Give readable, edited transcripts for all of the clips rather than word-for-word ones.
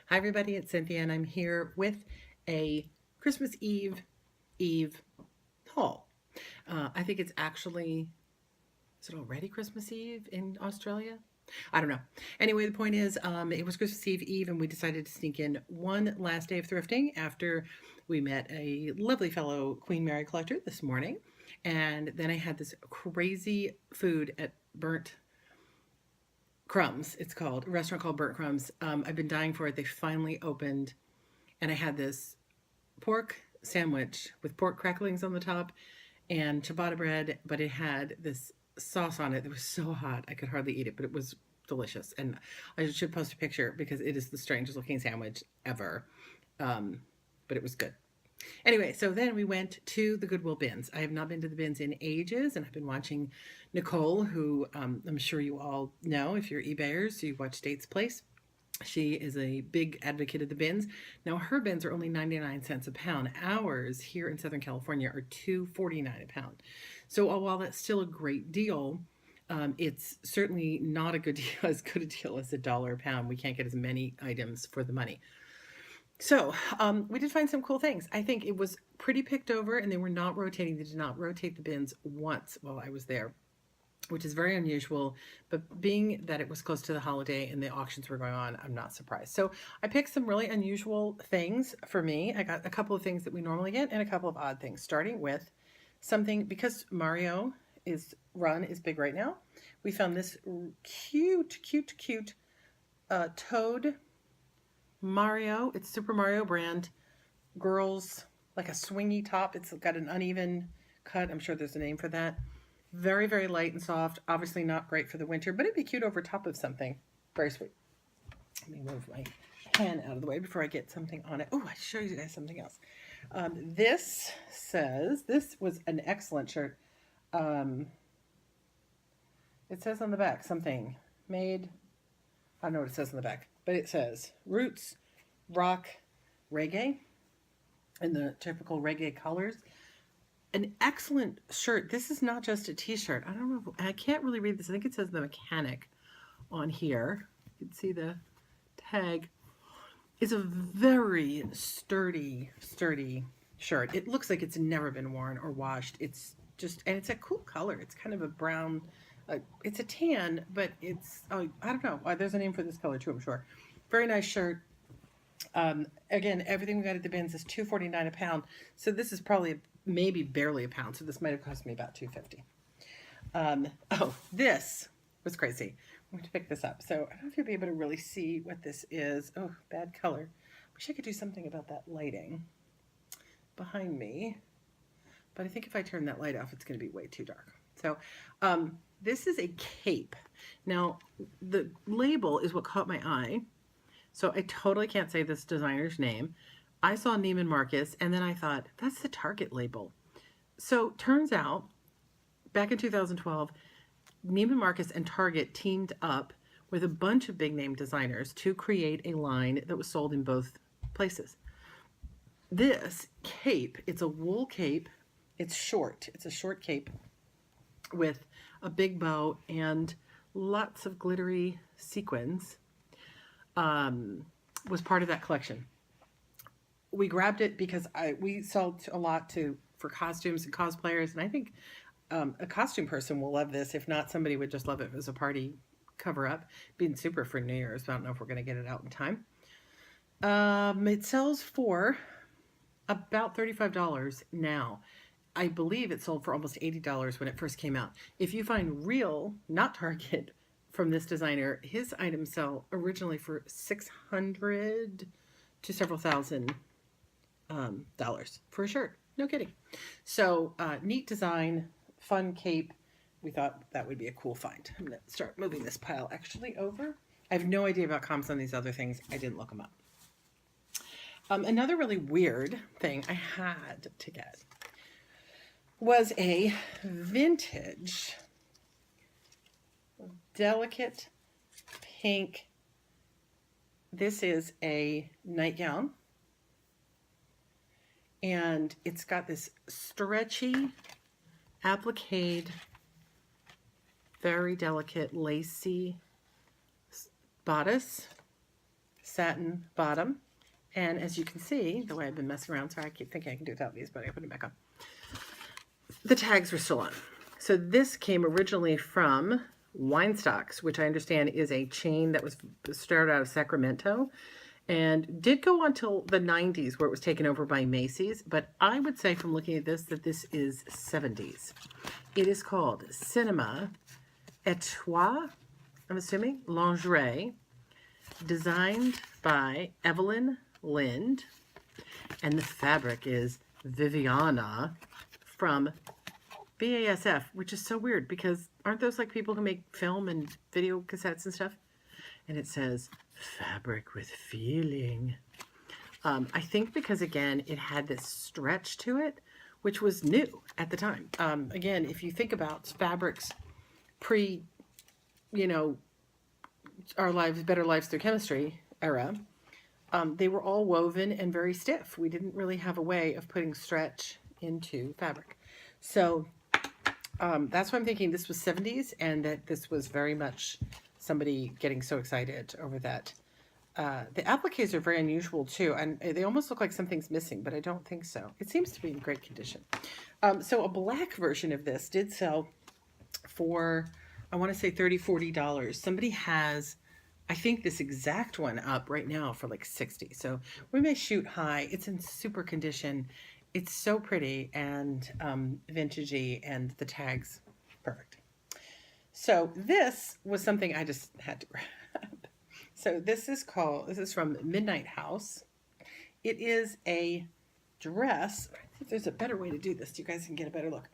Hi everybody, it's Cynthia and I'm here with a Christmas Eve haul. I think it's actually, is it already Christmas Eve in Australia? I don't know. Anyway, the point is, it was Christmas Eve and we decided to sneak in one last day of thrifting after we met a lovely fellow Queen Mary collector this morning. And then I had this crazy food at Burnt Crumbs, it's called, a restaurant called Burnt Crumbs. I've been dying for it. They finally opened, and I had this pork sandwich with pork cracklings on the top and ciabatta bread, but it had this sauce on it that was so hot I could hardly eat it, but it was delicious. And I should post a picture because it is the strangest looking sandwich ever. But it was good. Anyway, so then we went to the Goodwill Bins. I have not been to the bins in ages, and I've been watching Nicole, who I'm sure you all know if you're eBayers, you watch Date's Place. She is a big advocate of the bins. Now, her bins are only 99 cents a pound. Ours here in Southern California are $2.49 a pound. So while that's still a great deal, it's certainly not a good deal, as good a deal as $1 a pound. We can't get as many items for the money. So we did find some cool things. I think it was pretty picked over, and they were not rotating. They did not rotate the bins once while I was there, which is very unusual. But being that it was close to the holiday and the auctions were going on, I'm not surprised. So I picked some really unusual things for me. I got a couple of things that we normally get and a couple of odd things, starting with something, because Mario is big right now. We found this cute Toad Mario. It's Super Mario brand. Girls, like a swingy top. It's got an uneven cut. I'm sure there's a name for that. Very, very light and soft. Obviously not great for the winter, but it'd be cute over top of something. Very sweet. Let me move my pen out of the way before I get something on it. Oh, I show you guys something else. This was an excellent shirt. It says on the back something made, I don't know what it says on the back, but it says Roots Rock Reggae in the typical reggae colors. An excellent shirt. This is not just a t-shirt. I don't know. I can't really read this. I think it says The Mechanic on here. You can see the tag. It's a very sturdy shirt. It looks like it's never been worn or washed. It's just, and it's a cool color. It's kind of a brown, it's a tan, but it's, I don't know. There's a name for this color too, I'm sure. Very nice shirt. Again, everything we got at the bins is $2.49 a pound. So this is probably maybe barely a pound. So this might have cost me about $2.50. Oh, this was crazy. I'm going to pick this up. So I don't know if you'll be able to really see what this is. Oh, bad color. Wish I could do something about that lighting behind me. But I think if I turn that light off, it's going to be way too dark. So this is a cape. Now, the label is what caught my eye. So I totally can't say this designer's name. I saw Neiman Marcus, and then I thought, that's the Target label. So turns out, back in 2012, Neiman Marcus and Target teamed up with a bunch of big name designers to create a line that was sold in both places. This cape, it's a wool cape. It's short. It's a short cape with a big bow and lots of glittery sequins. Was part of that collection. We grabbed it because we sold a lot for costumes and cosplayers, and I think a costume person will love this. If not, somebody would just love it as a party cover-up. Being super for New Year's, but I don't know if we're going to get it out in time. It sells for about $35 now. I believe it sold for almost $80 when it first came out. If you find real, not Target, from this designer, his items sell originally for $600 to several thousand dollars for a shirt. No kidding. So neat design, fun cape. We thought that would be a cool find. I'm going to start moving this pile actually over. I have no idea about comps on these other things. I didn't look them up. Another really weird thing I had to get was a vintage delicate pink. This is a nightgown, and it's got this stretchy applique, very delicate lacy bodice, satin bottom. And as you can see, the way I've been messing around, sorry, I keep thinking I can do without these, but I put them back on. The tags were still on. So this came originally from Weinstocks, which I understand is a chain that was started out of Sacramento and did go on till the 90s where it was taken over by Macy's. But I would say from looking at this that this is 70s. It is called Cinema Etoile, I'm assuming, lingerie, designed by Evelyn Lind. And the fabric is Viviana from BASF, which is so weird because aren't those like people who make film and video cassettes and stuff? And it says fabric with feeling. I think because again, it had this stretch to it, which was new at the time. Again, if you think about fabrics pre, our lives, better lives through chemistry era, they were all woven and very stiff. We didn't really have a way of putting stretch into fabric. So that's why I'm thinking this was 70s and that this was very much somebody getting so excited over that. The appliques are very unusual too, and they almost look like something's missing, but I don't think so. It seems to be in great condition. So a black version of this did sell for, I want to say $30, $40. Somebody has, I think, this exact one up right now for like 60. So we may shoot high. It's in super condition. It's so pretty and vintagey, and the tags, perfect. So this was something I just had to grab. So this is from Midnight House. It is a dress. I think there's a better way to do this. You guys can get a better look.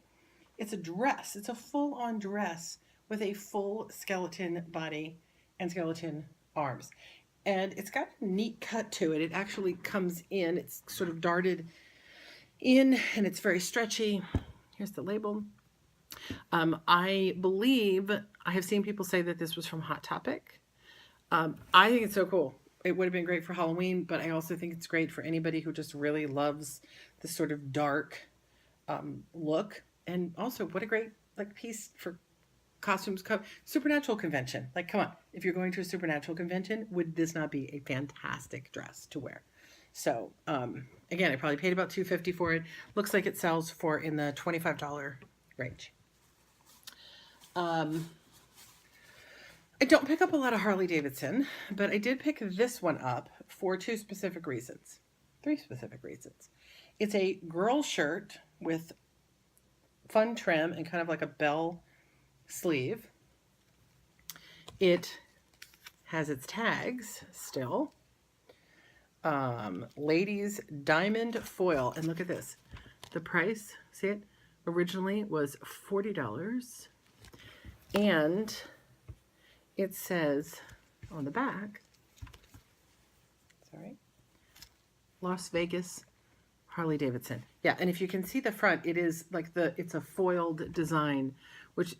It's a dress. It's a full-on dress with a full skeleton body and skeleton arms. And it's got a neat cut to it. It actually comes in. It's sort of darted in, and it's very stretchy. Here's the label. I believe I have seen people say that this was from Hot Topic. I think it's so cool. It would have been great for Halloween, but I also think it's great for anybody who just really loves this sort of dark look. And also, what a great piece for costumes. Supernatural convention. Like, come on. If you're going to a supernatural convention, would this not be a fantastic dress to wear? So, again, I probably paid about $2.50 for it. Looks like it sells for in the $25 range. I don't pick up a lot of Harley Davidson, but I did pick this one up for three specific reasons. It's a girl shirt with fun trim and kind of like a bell sleeve. It has its tags still. Ladies diamond foil, and look at this. The price, see it, originally was $40, and it says on the back, sorry, Las Vegas Harley Davidson. Yeah, and if you can see the front, it is like it's a foiled design, which